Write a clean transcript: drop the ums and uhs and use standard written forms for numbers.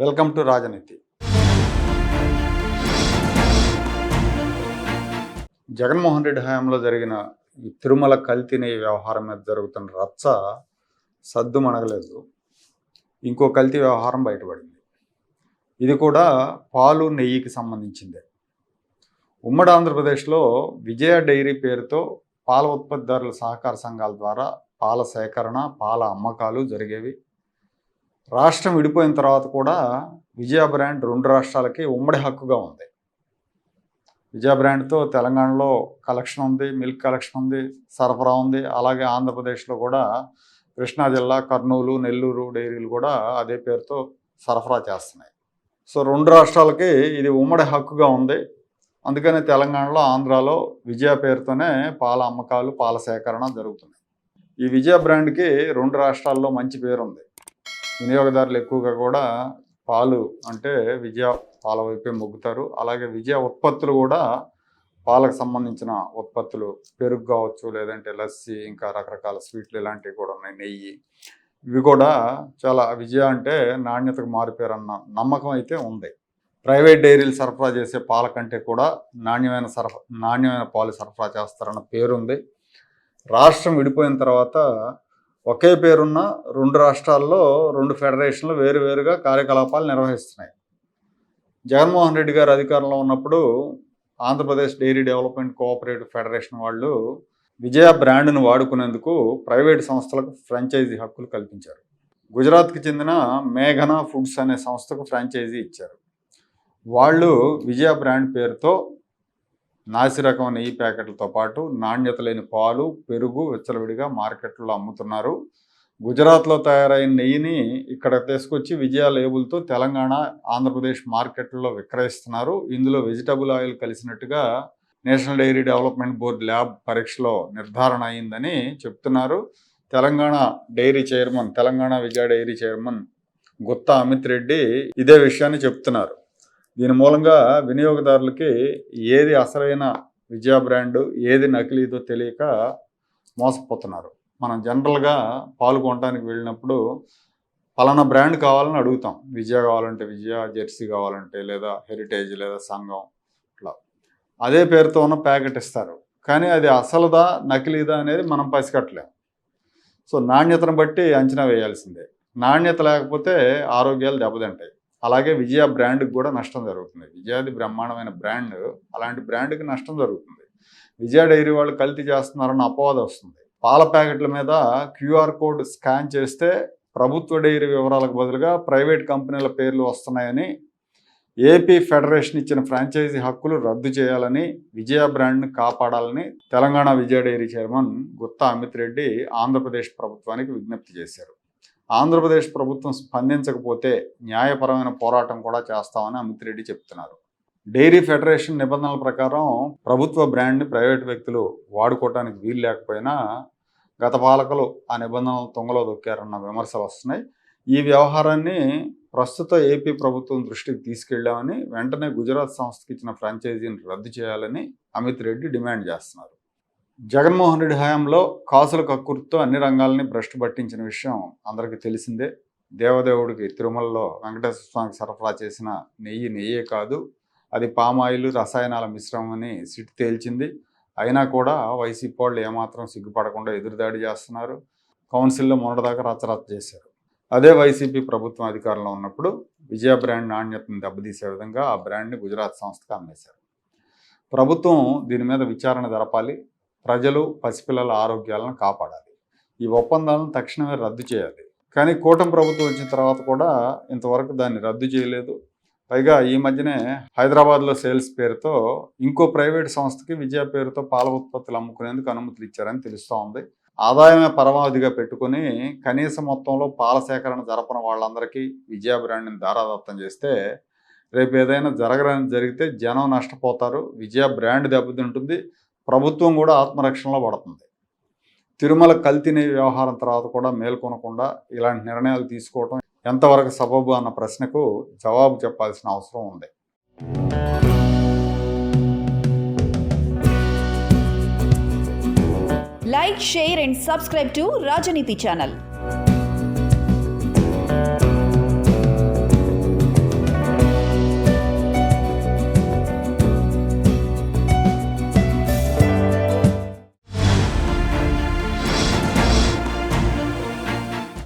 Welcome to రాజనీతి. జగన్మోహన్ రెడ్డి హయాంలో జరిగిన ఈ తిరుమల కల్తీ నెయ్యి వ్యవహారం మీద జరుగుతున్న రచ్చ సద్దుమణగలేదు. ఇంకో కల్తీ వ్యవహారం బయటపడింది. ఇది కూడా పాలు నెయ్యికి సంబంధించిందే. ఉమ్మడి ఆంధ్రప్రదేశ్లో విజయ డైరీ పేరుతో పాల ఉత్పత్తిదారుల సహకార సంఘాల ద్వారా పాల సేకరణ, పాల అమ్మకాలు జరిగేవి. రాష్ట్రం విడిపోయిన తర్వాత కూడా విజయ బ్రాండ్ రెండు రాష్ట్రాలకి ఉమ్మడి హక్కుగా ఉంది. విజయ బ్రాండ్తో తెలంగాణలో కలెక్షన్ ఉంది, మిల్క్ కలెక్షన్ ఉంది, సరఫరా ఉంది. అలాగే ఆంధ్రప్రదేశ్లో కూడా కృష్ణా జిల్లా, కర్నూలు, నెల్లూరు డైరీలు కూడా అదే పేరుతో సరఫరా చేస్తున్నాయి. సో రెండు రాష్ట్రాలకి ఇది ఉమ్మడి హక్కుగా ఉంది. అందుకనే తెలంగాణలో, ఆంధ్రాలో విజయ పేరుతోనే పాల అమ్మకాలు, పాల సేకరణ జరుగుతున్నాయి. ఈ విజయ బ్రాండ్కి రెండు రాష్ట్రాల్లో మంచి పేరుంది. వినియోగదారులు ఎక్కువగా కూడా పాలు అంటే విజయ పాల వైపే మొగ్గుతారు. అలాగే విజయ ఉత్పత్తులు కూడా పాలకు సంబంధించిన ఉత్పత్తులు, పెరుగు కావచ్చు, లేదంటే లస్సీ, ఇంకా రకరకాల స్వీట్లు ఇలాంటివి కూడా ఉన్నాయి, నెయ్యి. ఇవి కూడా చాలా విజయ అంటే నాణ్యతకు మారిపోయారన్న నమ్మకం అయితే ఉంది. ప్రైవేట్ డైరీలు సరఫరా చేసే పాల కంటే కూడా నాణ్యమైన పాలు సరఫరా చేస్తారన్న పేరుంది. రాష్ట్రం విడిపోయిన తర్వాత ఒకే పేరున్న రెండు రాష్ట్రాల్లో రెండు ఫెడరేషన్లు వేరువేరుగా కార్యకలాపాలు నిర్వహిస్తున్నాయి. జగన్మోహన్ రెడ్డి గారు అధికారంలో ఉన్నప్పుడు Andhra Pradesh dairy development cooperative federation వాళ్ళు విజయ బ్రాండ్ను వాడుకునేందుకు ప్రైవేటు సంస్థలకు ఫ్రాంచైజీ హక్కులు కల్పించారు. గుజరాత్కి చెందిన మేఘనా ఫుడ్స్ అనే సంస్థకు ఫ్రాంచైజీ ఇచ్చారు. వాళ్ళు విజయ బ్రాండ్ పేరుతో నాసిరకం నెయ్యి ప్యాకెట్లతో పాటు నాణ్యత లేని పాలు, పెరుగు విచ్చలవిడిగా మార్కెట్లో అమ్ముతున్నారు. గుజరాత్లో తయారైన నెయ్యిని ఇక్కడ తీసుకొచ్చి విజయ లేబుల్తో తెలంగాణ, ఆంధ్రప్రదేశ్ మార్కెట్లో విక్రయిస్తున్నారు. ఇందులో వెజిటబుల్ ఆయిల్ కలిసినట్టుగా national dairy development board lab పరీక్షలో నిర్ధారణ అయిందని చెప్తున్నారు. తెలంగాణ విజయ డైరీ చైర్మన్ గుత్తా అమిత్ రెడ్డి ఇదే విషయాన్ని చెప్తున్నారు. దీని మూలంగా వినియోగదారులకి ఏది అసలైన విజయ బ్రాండు, ఏది నకిలీదో తెలియక మోసపోతున్నారు. మనం జనరల్గా పాలు కొనడానికి వెళ్ళినప్పుడు పలానా బ్రాండ్ కావాలని అడుగుతాం. విజయ కావాలంటే విజయ, జెర్సీ కావాలంటే, లేదా హెరిటేజ్, లేదా సంఘం, ఇట్లా అదే పేరుతో ఉన్న ప్యాకెట్ ఇస్తారు. కానీ అది అసలుదా నకిలీదా అనేది మనం పసిగట్టలేం. సో నాణ్యతను బట్టి అంచనా వేయాల్సిందే. నాణ్యత లేకపోతే ఆరోగ్యాలు దెబ్బతింటాయి. అలాగే విజయ బ్రాండ్కి కూడా నష్టం జరుగుతుంది. విజయది బ్రహ్మాండమైన బ్రాండ్, అలాంటి బ్రాండ్కి నష్టం జరుగుతుంది. విజయ డైరీ వాళ్ళు కల్తీ చేస్తున్నారన్న అపవాదం వస్తుంది. పాల ప్యాకెట్ల మీద క్యూఆర్ కోడ్ స్కాన్ చేస్తే ప్రభుత్వ డైరీ వివరాలకు బదులుగా ప్రైవేట్ కంపెనీల పేర్లు వస్తున్నాయని ఏపీ ఫెడరేషన్ ఇచ్చిన ఫ్రాంచైజీ హక్కులు రద్దు చేయాలని, విజయ బ్రాండ్ని కాపాడాలని తెలంగాణ విజయ డైరీ చైర్మన్ గుత్తా అమిత్ రెడ్డి ఆంధ్రప్రదేశ్ ప్రభుత్వానికి విజ్ఞప్తి చేశారు. ఆంధ్రప్రదేశ్ ప్రభుత్వం స్పందించకపోతే న్యాయపరమైన పోరాటం కూడా చేస్తామని అమిత్ రెడ్డి చెప్తున్నారు. డైరీ ఫెడరేషన్ నిబంధనల ప్రకారం ప్రభుత్వ బ్రాండ్ని ప్రైవేటు వ్యక్తులు వాడుకోవడానికి వీలు లేకపోయినా గత పాలకులు ఆ నిబంధనలు తుంగలో దొక్కారన్న విమర్శలు వస్తున్నాయి. ఈ వ్యవహారాన్ని ప్రస్తుత ఏపీ ప్రభుత్వం దృష్టికి తీసుకెళ్లామని, వెంటనే గుజరాత్ సంస్థకి ఇచ్చిన ఫ్రాంచైజీని రద్దు చేయాలని అమిత్ రెడ్డి డిమాండ్ చేస్తున్నారు. జగన్మోహన్ రెడ్డి హయాంలో కాసుల కక్కుర్తితో అన్ని రంగాలని భ్రష్టు పట్టించిన విషయం అందరికీ తెలిసిందే. దేవదేవుడికి తిరుమలలో వెంకటేశ్వర స్వామికి సరఫరా చేసిన నెయ్యే కాదు, అది పామాయిల్, రసాయనాల మిశ్రమని సిట్ తేల్చింది. అయినా కూడా వైసీపీ వాళ్ళు ఏమాత్రం సిగ్గుపడకుండా ఎదురుదాడి చేస్తున్నారు. కౌన్సిల్లో మొన్నటిదాకా రచ్చరచ్చ చేశారు. అదే వైసీపీ ప్రభుత్వం అధికారంలో ఉన్నప్పుడు విజయ బ్రాండ్ నాణ్యతను దెబ్బతీసే విధంగా ఆ బ్రాండ్ని గుజరాత్ సంస్థకు అమ్మేశారు. ప్రభుత్వం దీని మీద విచారణ జరపాలి. ప్రజలు, పసిపిల్లల ఆరోగ్యాలను కాపాడాలి. ఈ ఒప్పందాలను తక్షణమే రద్దు చేయాలి. కానీ కూటమి ప్రభుత్వం వచ్చిన తర్వాత కూడా ఇంతవరకు దాన్ని రద్దు చేయలేదు. పైగా ఈ మధ్యనే హైదరాబాద్లో సేల్స్ పేరుతో ఇంకో ప్రైవేట్ సంస్థకి విజయ పేరుతో పాల ఉత్పత్తులు అమ్ముకునేందుకు అనుమతులు ఇచ్చారని తెలుస్తూ ఉంది. ఆదాయమే పరమావధిగా పెట్టుకుని కనీస మొత్తంలో పాల సేకరణ జరపని వాళ్ళందరికీ విజయ బ్రాండ్ని దారాదత్తం చేస్తే రేపు ఏదైనా జరిగితే జనం నష్టపోతారు, విజయ బ్రాండ్ దెబ్బతింటుంది, ప్రభుత్వం కూడా ఆత్మరక్షణలో పడుతుంది. తిరుమల కల్తీ నెయ్యి వ్యవహారం తర్వాత కూడా మేల్కొనకుండా ఇలాంటి నిర్ణయాలు తీసుకోవడం ఎంతవరకు సబబు అన్న ప్రశ్నకు జవాబు చెప్పాల్సిన అవసరం ఉంది. Like, share and subscribe to Rajaniti channel.